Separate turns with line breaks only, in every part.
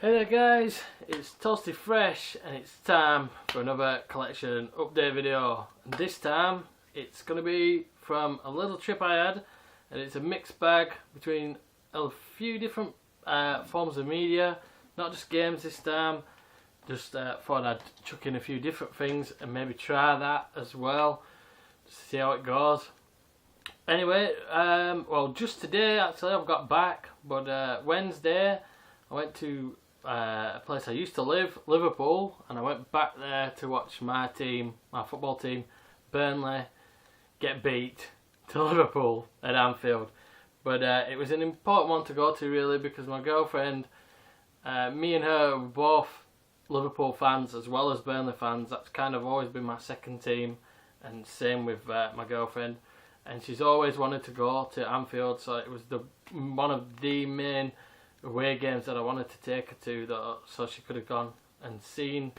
Hey there guys, it's Toasty Fresh and it's time for another collection update video. And this time it's going to be from a little trip I had, and it's a mixed bag between a few different forms of media, not just games this time. Just thought I'd chuck in a few different things and maybe try that as well, just to see how it goes. Anyway, well, just today actually I've got back, but Wednesday I went to a place I used to live, Liverpool, and I went back there to watch my team, my football team, Burnley, get beat to Liverpool at Anfield. But it was an important one to go to really, because my girlfriend, me and her were both Liverpool fans as well as Burnley fans. That's kind of always been my second team, and same with my girlfriend. And she's always wanted to go to Anfield, so it was one of the main away games that I wanted to take her to, though, so she could have gone and seen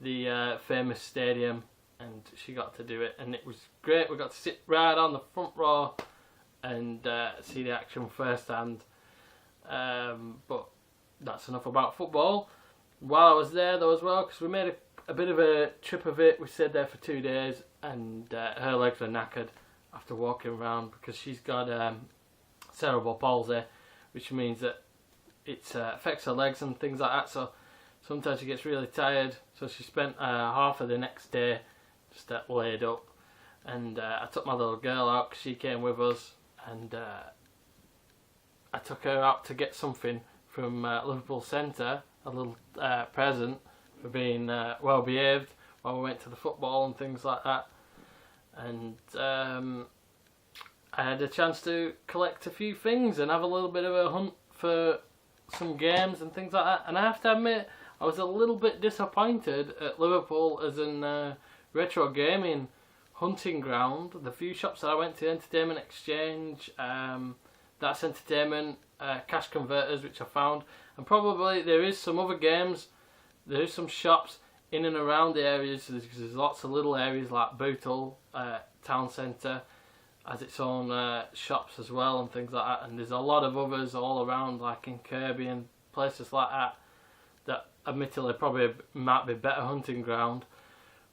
the famous stadium, and she got to do it, and it was great. We got to sit right on the front row and see the action firsthand. But that's enough about football. While I was there though as well, because we made a bit of a trip of it, we stayed there for 2 days, and her legs were knackered after walking around because she's got cerebral palsy, which means that it affects her legs and things like that, so sometimes she gets really tired. So she spent half of the next day just laid up, and I took my little girl out because she came with us, and I took her out to get something from Liverpool Centre, a little present for being well behaved while we went to the football and things like that. And I had a chance to collect a few things and have a little bit of a hunt for some games and things like that. And I have to admit, I was a little bit disappointed at Liverpool as an retro gaming hunting ground. The few shops that I went to, Entertainment Exchange, That's Entertainment, Cash Converters, which I found, and probably there is some other games. There is some shops in and around the areas, because there's lots of little areas like Bootle Town Centre has its own shops as well and things like that, and there's a lot of others all around, like in Kirby and places like that, that admittedly probably might be better hunting ground.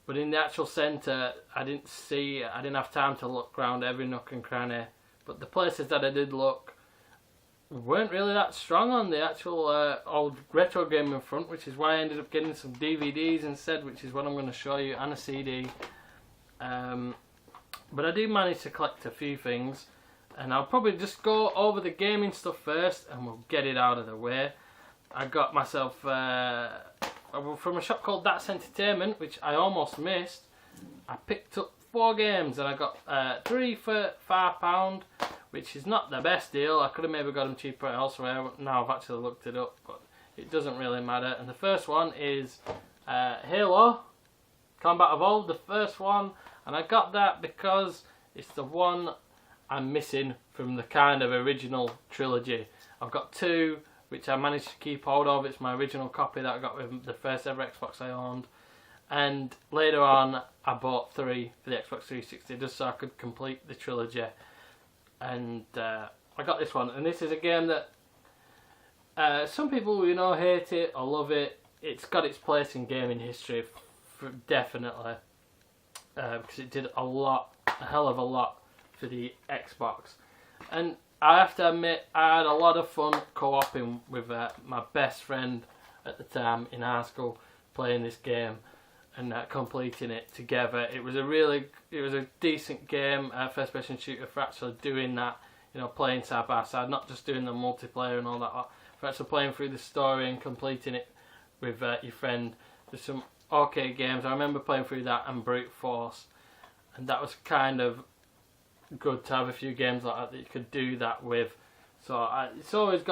But in the actual centre, I didn't have time to look around every nook and cranny. But the places that I did look weren't really that strong on the actual old retro gaming front, which is why I ended up getting some DVDs instead, which is what I'm going to show you, and a CD. But I did manage to collect a few things, and I'll probably just go over the gaming stuff first and we'll get it out of the way. I got myself from a shop called That's Entertainment, which I almost missed. I picked up 4 games and I got 3 for £5, which is not the best deal. I could have maybe got them cheaper elsewhere. Now I've actually looked it up, but it doesn't really matter. And the first one is Halo Combat Evolved, the first one. And I got that because it's the one I'm missing from the kind of original trilogy. I've got 2 which I managed to keep hold of. It's my original copy that I got with the first ever Xbox I owned. And later on I bought 3 for the Xbox 360 just so I could complete the trilogy. And I got this one. And this is a game that some people, you know, hate it or love it. It's got its place in gaming history, definitely. Because it did a hell of a lot for the Xbox. And I have to admit, I had a lot of fun co-oping with my best friend at the time in high school, playing this game and completing it together. It was a decent game, first person shooter, for actually doing that, you know, playing side by side, not just doing the multiplayer and all that, for actually playing through the story and completing it with your friend. There's some arcade games. I remember playing through that and Brute Force, and that was kind of good to have a few games like that you could do that with. So I've always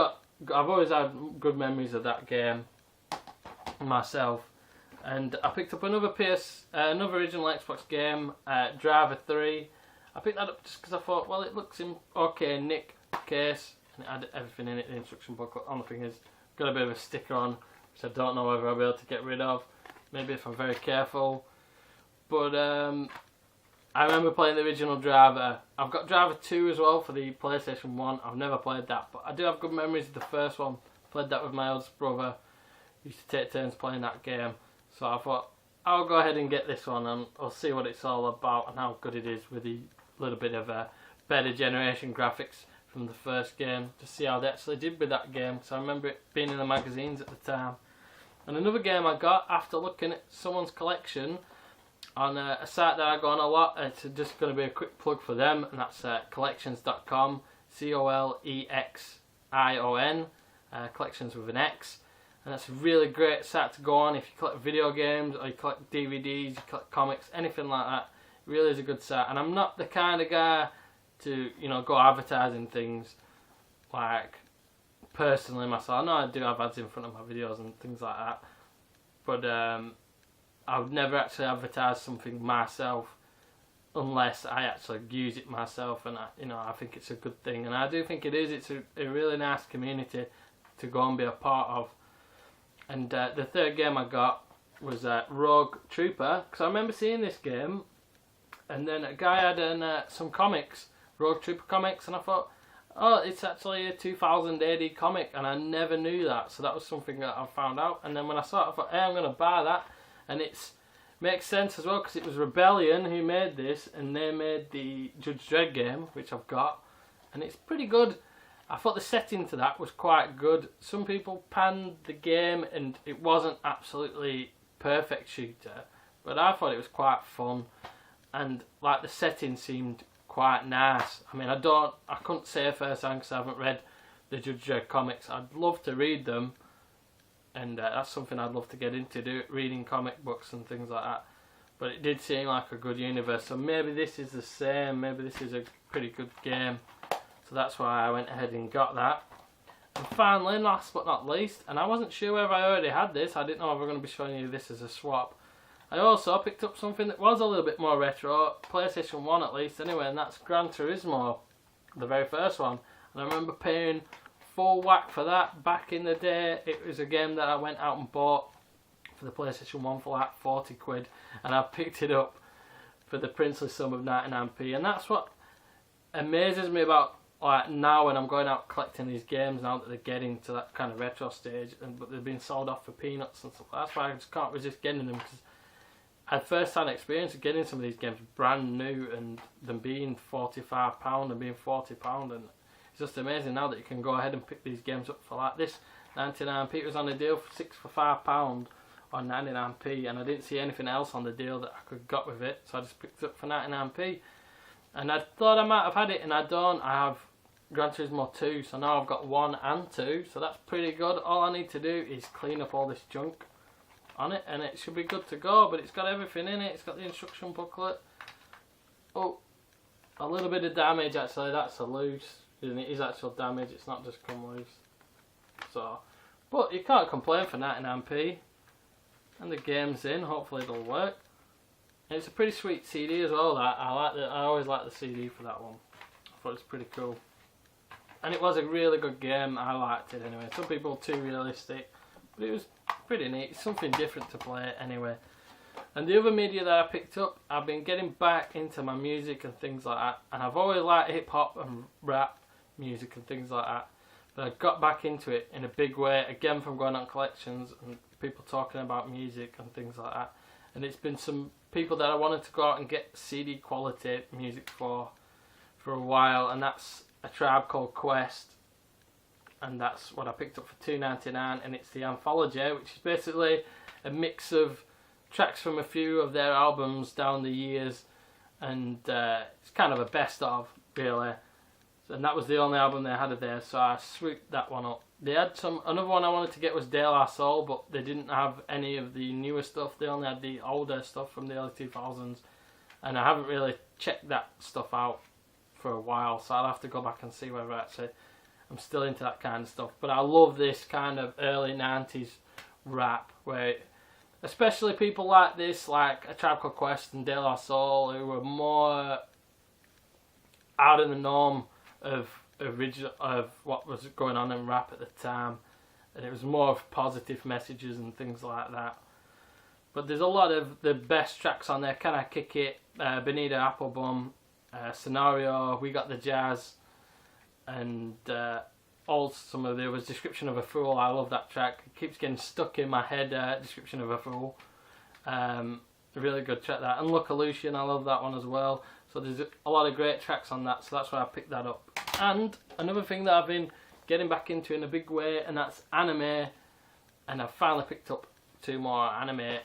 had good memories of that game myself. And I picked up another original Xbox game, Driver 3. I picked that up just because I thought, well, it looks in okay nick case, and it had everything in it, the instruction booklet. Only thing is, got a bit of a sticker on, which I don't know whether I'll be able to get rid of. Maybe if I'm very careful. But I remember playing the original Driver. I've got Driver 2 as well for the PlayStation 1. I've never played that, but I do have good memories of the first one. Played that with my eldest brother. used to take turns playing that game. So I thought, I'll go ahead and get this one and I'll see what it's all about and how good it is with the little bit of better generation graphics from the first game, to see how they actually did with that game. So I remember it being in the magazines at the time. And another game I got after looking at someone's collection on a site that I go on a lot. It's just going to be a quick plug for them, and that's collections.com, COLEXION, collections with an X. And that's a really great site to go on if you collect video games or you collect DVDs, you collect comics, anything like that. It really is a good site. And I'm not the kind of guy to, you know, go advertising things like personally myself. I know I do have ads in front of my videos and things like that, but I would never actually advertise something myself unless I actually use it myself, and I think it's a good thing, and I do think it is. It's a really nice community to go and be a part of. And the third game I got was Rogue Trooper, because I remember seeing this game, and then a guy had some comics, Rogue Trooper comics, and I thought, oh, it's actually a 2000 AD comic, and I never knew that, so that was something that I found out. And then when I saw it, I thought, hey, I'm going to buy that, and it makes sense as well, because it was Rebellion who made this, and they made the Judge Dredd game, which I've got, and it's pretty good. I thought the setting to that was quite good. Some people panned the game and it wasn't absolutely perfect shooter, but I thought it was quite fun, and like the setting seemed quite nice. I mean, I couldn't say firsthand because I haven't read the Judge Dredd comics. I'd love to read them, and that's something I'd love to get into, reading comic books and things like that. But it did seem like a good universe, so maybe this is the same, maybe this is a pretty good game. So that's why I went ahead and got that. And finally, last but not least, and I wasn't sure whether I already had this, I didn't know if I were going to be showing you this as a swap. I also picked up something that was a little bit more retro, PlayStation 1 at least anyway, and that's Gran Turismo, the very first one. And I remember paying full whack for that back in the day. It was a game that I went out and bought for the PlayStation 1 for like 40 quid, and I picked it up for the princely sum of 99p. And that's what amazes me about like now when I'm going out collecting these games, now that they're getting to that kind of retro stage, but they're being sold off for peanuts and stuff. That's why I just can't resist getting them, because I had first-hand experience of getting some of these games brand new and them being £45 and being £40, and it's just amazing now that you can go ahead and pick these games up for like this 99p. It was on a deal for £5 or 99p, and I didn't see anything else on the deal that I could got with it, so I just picked it up for 99p. And I thought I might have had it, and I don't. I have Gran Turismo 2, so now I've got 1 and 2, so that's pretty good. All I need to do is clean up all this junk on it, and it should be good to go. But it's got everything in it. It's got the instruction booklet. Oh, a little bit of damage actually. That's a loose, and it is actual damage. It's not just come loose. So, but you can't complain for 99p. And the game's in. Hopefully it'll work. And it's a pretty sweet CD as well. That I always like the CD for that one. I thought it was pretty cool. And it was a really good game. I liked it anyway. Some people too realistic, but it was pretty neat. It's something different to play anyway. And the other media that I picked up, I've been getting back into my music and things like that. And I've always liked hip hop and rap music and things like that. But I got back into it in a big way again from going on collections and people talking about music and things like that. And it's been some people that I wanted to go out and get CD quality music for a while, and that's a Tribe Called Quest, and that's what I picked up for $2.99, and it's the Anthology, which is basically a mix of tracks from a few of their albums down the years, and it's kind of a best of, really. And that was the only album they had of theirs, so I swooped that one up. They had another one I wanted to get was De La Soul, but they didn't have any of the newer stuff. They only had the older stuff from the early 2000s, and I haven't really checked that stuff out for a while, so I'll have to go back and see whether actually I'm still into that kind of stuff. But I love this kind of early 90s rap, where especially people like this, like A Tribe Called Quest and De La Soul, who were more out of the norm of what was going on in rap at the time, and it was more of positive messages and things like that. But there's a lot of the best tracks on there. Can I Kick It, Benita Applebum, Scenario, We Got the Jazz, and all some of the was Description of a Fool. I love that track. It keeps getting stuck in my head. Description of a Fool. A really good track that. And Look Illusion, I love that one as well. So there's a lot of great tracks on that, so that's why I picked that up. And another thing that I've been getting back into in a big way, and that's anime. And I've finally picked up 2 more anime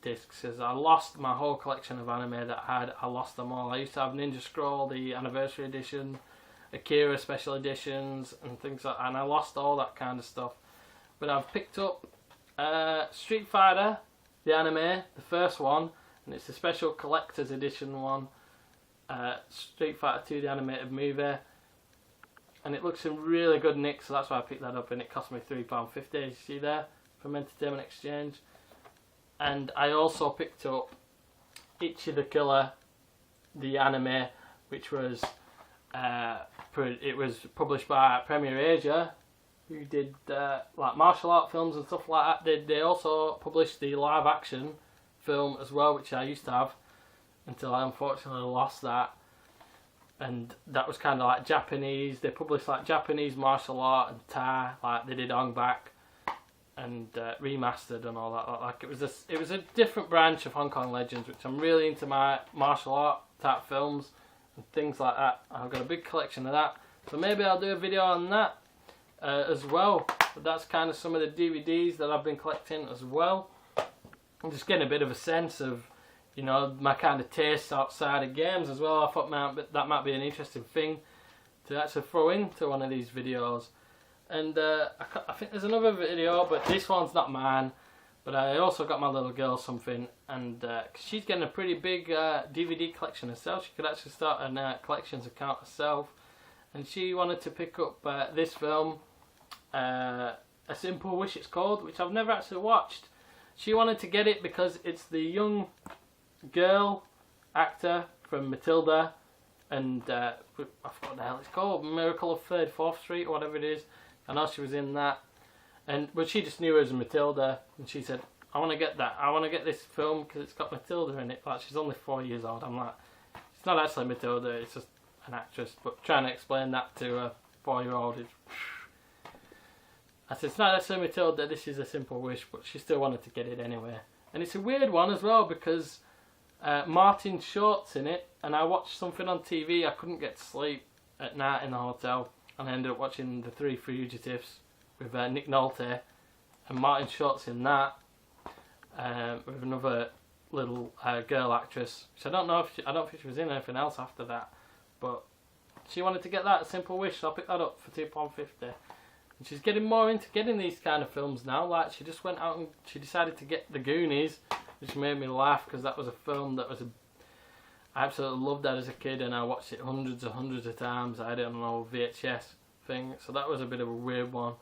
discs, as I lost my whole collection of anime that I had. I lost them all. I used to have Ninja Scroll, the anniversary edition, Akira special editions, and things like that, and I lost all that kind of stuff. But I've picked up Street Fighter, the anime, the first one, and it's a special collector's edition one. Street Fighter 2, the animated movie, and it looks in really good nick, so that's why I picked that up, and it cost me £3.50, you see there, from Entertainment Exchange. And I also picked up Ichi the Killer, the anime, which was it was published by Premier Asia, who did like martial art films and stuff like that. They also published the live action film as well, which I used to have until I unfortunately lost that. And that was kind of like Japanese. They published like Japanese martial art and Thai, like they did Ong Bak, and remastered and all that. Like it was a different branch of Hong Kong Legends, which I'm really into, my martial art type films and things like that. I've got a big collection of that, so maybe I'll do a video on that as well. But that's kind of some of the DVDs that I've been collecting as well. I'm just getting a bit of a sense of, you know, my kind of tastes outside of games as well. I thought that might be an interesting thing to actually throw into one of these videos. And I think there's another video, but this one's not mine. But I also got my little girl something, and she's getting a pretty big DVD collection herself. She could actually start a collections account herself, and she wanted to pick up this film, A Simple Wish it's called, which I've never actually watched. She wanted to get it because it's the young girl actor from Matilda, and I forgot what the hell it's called, Miracle of 34th Street or whatever it is. I know she was in that, but she just knew her as Matilda, and she said, I want to get that. I want to get this film because it's got Matilda in it. Like, she's only 4 years old. I'm like, it's not actually Matilda, it's just an actress. But trying to explain that to a 4-year-old is... I said, it's not actually Matilda, this is A Simple Wish, but she still wanted to get it anyway. And it's a weird one as well, because Martin Short's in it, and I watched something on TV. I couldn't get to sleep at night in the hotel, and I ended up watching The Three Fugitives with Nick Nolte, and Martin Short's in that with another little girl actress, which I don't know if I don't think she was in anything else after that, but she wanted to get that, A Simple Wish, so I picked that up for £2.50. And she's getting more into getting these kind of films now. Like, she just went out and she decided to get The Goonies, which made me laugh because that was a film that was I absolutely loved that as a kid, and I watched it hundreds and hundreds of times. I had it on an old VHS thing, so that was a bit of a weird one.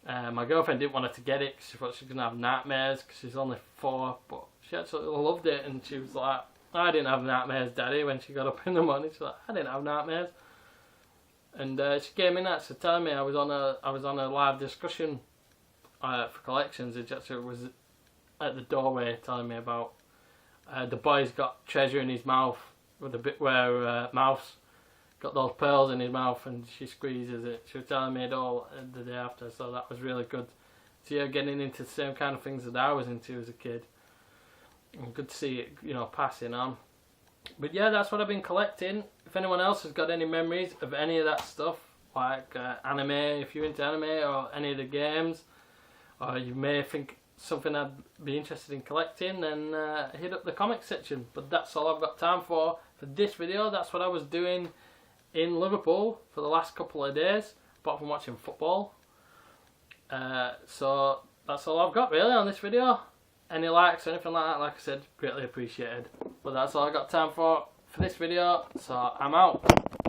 My girlfriend didn't want her to get it because she thought she was going to have nightmares because she's only 4, but she absolutely loved it, and she was like, I didn't have nightmares, Daddy, when she got up in the morning. She's like, I didn't have nightmares. And she came in actually telling me I was on a live discussion for collections. It just was at the doorway telling me about the boy's got treasure in his mouth, with the bit where Mouse got those pearls in his mouth and she squeezes it. She was telling me it all the day after, so that was really good. See her getting into the same kind of things that I was into as a kid. And good to see it, you know, passing on. But yeah, that's what I've been collecting. If anyone else has got any memories of any of that stuff, like anime, if you're into anime, or any of the games, or you may think something I'd be interested in collecting, then hit up the comment section. But that's all I've got time for this video. That's what I was doing in Liverpool for the last couple of days, apart from watching football. So that's all I've got really on this video. Any likes or anything like that, like I said, greatly appreciated. But that's all I got time for this video, so I'm out.